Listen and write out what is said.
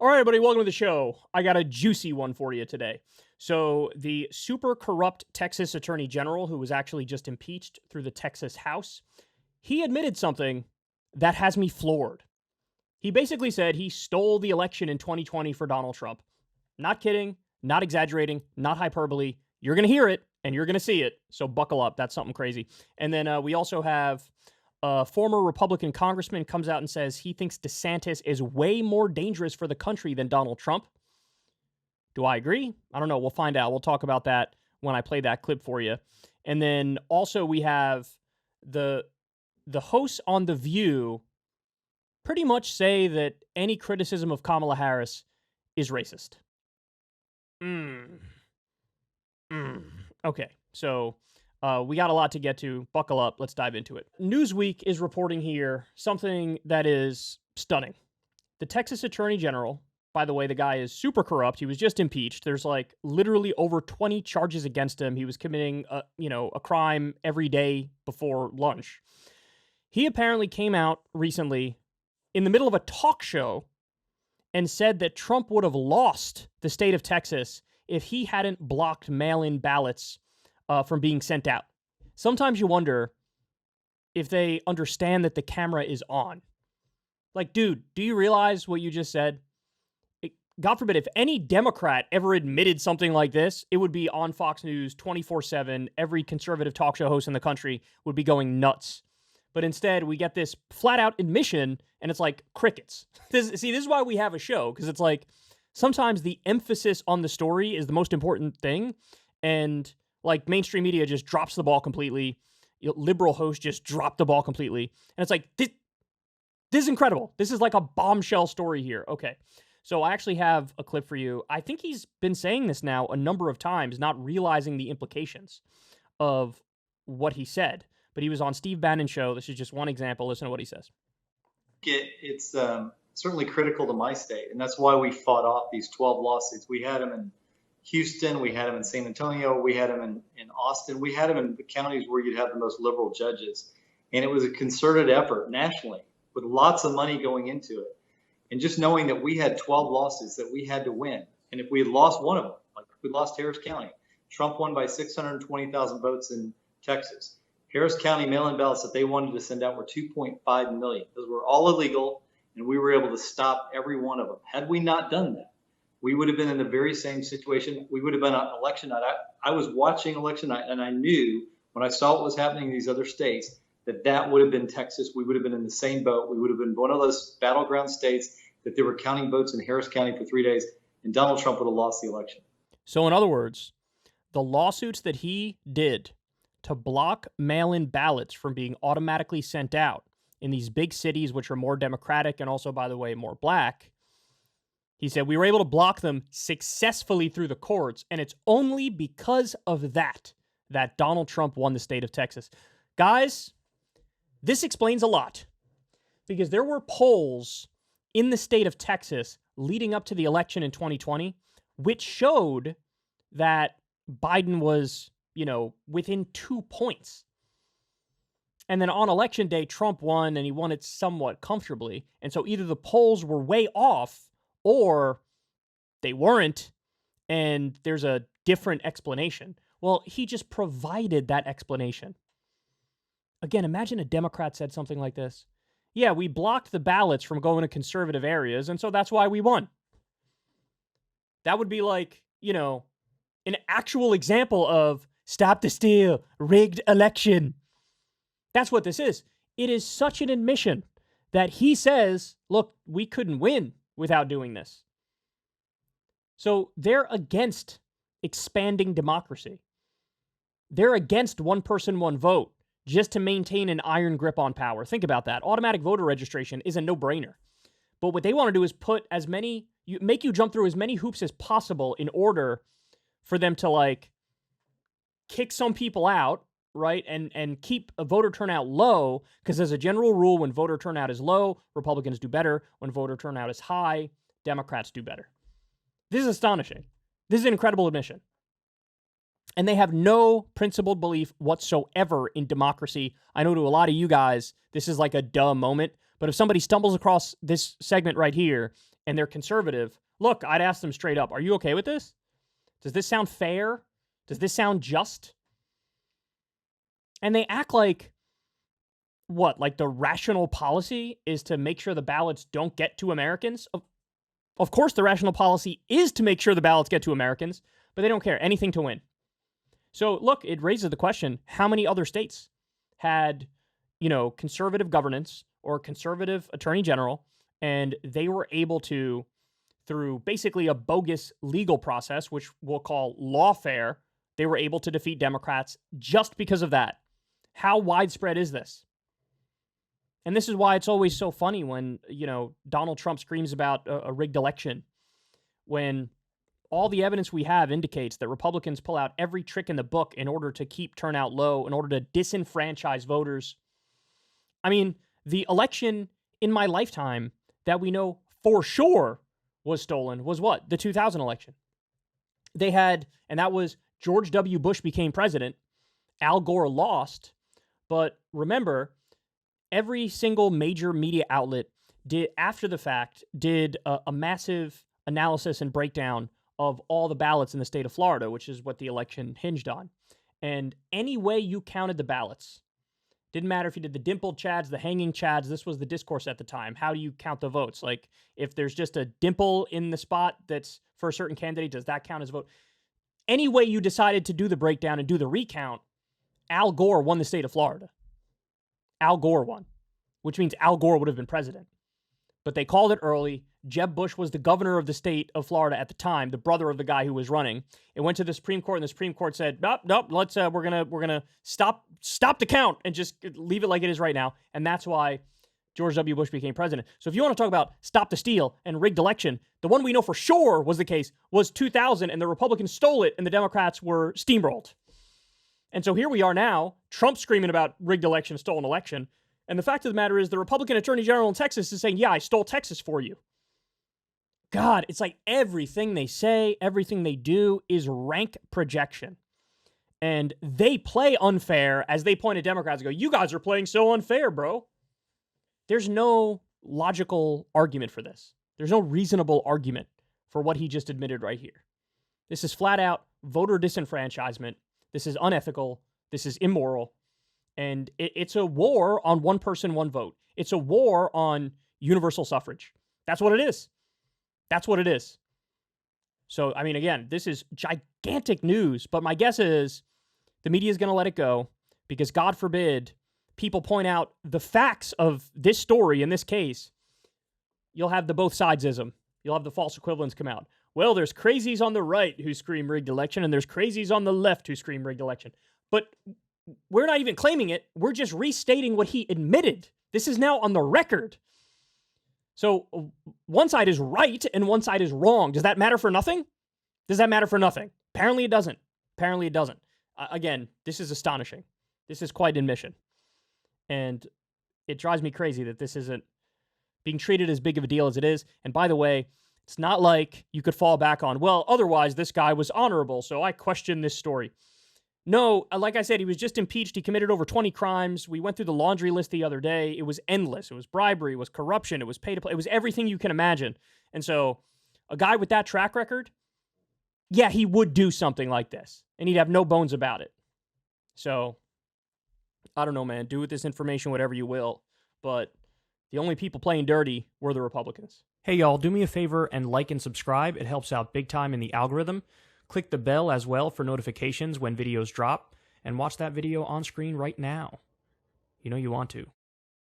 All right, everybody, welcome to the show. I got a juicy one for you today. So, the super corrupt Texas Attorney General, who was actually just impeached through the Texas House, he admitted something that has me floored. He basically said he stole the election in 2020 for Donald Trump. Not kidding, not exaggerating, not hyperbole. You're going to hear it and you're going to see it. So, buckle up. That's something crazy. And then we also have a former Republican congressman comes out and says he thinks DeSantis is way more dangerous for the country than Donald Trump. Do I agree? I don't know. We'll find out. We'll talk about that when I play that clip for you. And then also we have the hosts on The View pretty much say that any criticism of Kamala Harris is racist. Okay, so we got a lot to get to. Buckle up. Let's dive into it. Newsweek is reporting here something that is stunning. The Texas Attorney General, by the way, the guy is super corrupt. He was just impeached. There's like literally over 20 charges against him. He was committing a crime every day before lunch. He apparently came out recently in the middle of a talk show and said that Trump would have lost the state of Texas if he hadn't blocked mail-in ballots from being sent out. Sometimes you wonder if they understand that the camera is on. Like, dude, do you realize what you just said? God forbid, if any Democrat ever admitted something like this, it would be on Fox News 24/7. Every conservative talk show host in the country would be going nuts. But instead, we get this flat-out admission, and it's like crickets. This is why we have a show, because it's like sometimes the emphasis on the story is the most important thing, and like mainstream media just drops the ball completely. Liberal hosts just drop the ball completely. And it's like, this is incredible. This is like a bombshell story here. Okay, so I actually have a clip for you. I think he's been saying this now a number of times, not realizing the implications of what he said. But he was on Steve Bannon's show. This is just one example. Listen to what he says. It's certainly critical to my state, and that's why we fought off these 12 lawsuits. We had them in Houston, we had them in San Antonio, we had them in Austin, we had them in the counties where you'd have the most liberal judges. And it was a concerted effort nationally with lots of money going into it. And just knowing that we had 12 lawsuits that we had to win. And if we had lost one of them, like if we lost Harris County, Trump won by 620,000 votes in Texas. Harris County mail-in ballots that they wanted to send out were 2.5 million. Those were all illegal, and we were able to stop every one of them. Had we not done that, we would have been in the very same situation. We would have been on election night. I was watching election night, and I knew when I saw what was happening in these other states that would have been Texas. We would have been in the same boat. We would have been one of those battleground states that they were counting votes in Harris County for 3 days, and Donald Trump would have lost the election. So in other words, the lawsuits that he did to block mail-in ballots from being automatically sent out in these big cities, which are more Democratic and also, by the way, more black, he said we were able to block them successfully through the courts, and it's only because of that Donald Trump won the state of Texas. Guys, this explains a lot, because there were polls in the state of Texas leading up to the election in 2020, which showed that Biden was, within 2 points. And then on election day, Trump won, and he won it somewhat comfortably. And so either the polls were way off or they weren't, and there's a different explanation. Well, he just provided that explanation. Again, imagine a Democrat said something like this. Yeah, we blocked the ballots from going to conservative areas, and so that's why we won. That would be like, an actual example of stop the steal, rigged election. That's what this is. It is such an admission that he says, look, we couldn't win without doing this. So they're against expanding democracy. They're against one person, one vote, just to maintain an iron grip on power. Think about that. Automatic voter registration is a no-brainer. But what they want to do is make you jump through as many hoops as possible in order for them to kick some people out, right? And keep a voter turnout low, because as a general rule, when voter turnout is low, Republicans do better. When voter turnout is high, Democrats do better. This is astonishing. This is an incredible admission. And they have no principled belief whatsoever in democracy. I know to a lot of you guys, this is like a duh moment, but if somebody stumbles across this segment right here and they're conservative, look, I'd ask them straight up, are you okay with this? Does this sound fair? Does this sound just? And they act like, what, like the rational policy is to make sure the ballots don't get to Americans? Of course, the rational policy is to make sure the ballots get to Americans, but they don't care. Anything to win. So, look, it raises the question, how many other states had, conservative governance or conservative attorney general, and they were able to, through basically a bogus legal process, which we'll call lawfare, they were able to defeat Democrats just because of that. How widespread is this? And this is why it's always so funny when, Donald Trump screams about a rigged election, when all the evidence we have indicates that Republicans pull out every trick in the book in order to keep turnout low, in order to disenfranchise voters. I mean, the election in my lifetime that we know for sure was stolen was what? The 2000 election. They had, and that was George W. Bush became president, Al Gore lost, but remember, every single major media outlet did, after the fact, did a massive analysis and breakdown of all the ballots in the state of Florida, which is what the election hinged on. And any way you counted the ballots, didn't matter if you did the dimpled chads, the hanging chads, this was the discourse at the time. How do you count the votes? Like, if there's just a dimple in the spot that's for a certain candidate, does that count as a vote? Any way you decided to do the breakdown and do the recount, Al Gore won the state of Florida. Al Gore won, which means Al Gore would have been president. But they called it early. Jeb Bush was the governor of the state of Florida at the time, the brother of the guy who was running. It went to the Supreme Court, and the Supreme Court said, nope, let's we're gonna stop the count and just leave it like it is right now. And that's why George W. Bush became president. So if you want to talk about stop the steal and rigged election, the one we know for sure was the case was 2000, and the Republicans stole it, and the Democrats were steamrolled. And so here we are now, Trump screaming about rigged election, stolen election. And the fact of the matter is the Republican Attorney General in Texas is saying, yeah, I stole Texas for you. God, it's like everything they say, everything they do is rank projection. And they play unfair as they point at Democrats and go, you guys are playing so unfair, bro. There's no logical argument for this. There's no reasonable argument for what he just admitted right here. This is flat out voter disenfranchisement. This is unethical. This is immoral. And it's a war on one person, one vote. It's a war on universal suffrage. That's what it is. That's what it is. So, I mean, again, this is gigantic news, but my guess is the media is going to let it go because, God forbid, people point out the facts of this story in this case. You'll have the both sidesism. You'll have the false equivalents come out. Well, there's crazies on the right who scream rigged election, and there's crazies on the left who scream rigged election. But we're not even claiming it. We're just restating what he admitted. This is now on the record. So one side is right and one side is wrong. Does that matter for nothing? Does that matter for nothing? Apparently it doesn't. Apparently it doesn't. Again, this is astonishing. This is quite an admission. And it drives me crazy that this isn't being treated as big of a deal as it is. And by the way, it's not like you could fall back on, well, otherwise this guy was honorable, so I question this story. No, like I said, he was just impeached. He committed over 20 crimes. We went through the laundry list the other day. It was endless. It was bribery. It was corruption. It was pay to play. It was everything you can imagine. And so a guy with that track record, yeah, he would do something like this. And he'd have no bones about it. So, I don't know, man. Do with this information whatever you will. But the only people playing dirty were the Republicans. Hey, y'all, do me a favor and like and subscribe. It helps out big time in the algorithm. Click the bell as well for notifications when videos drop, and watch that video on screen right now. You know you want to.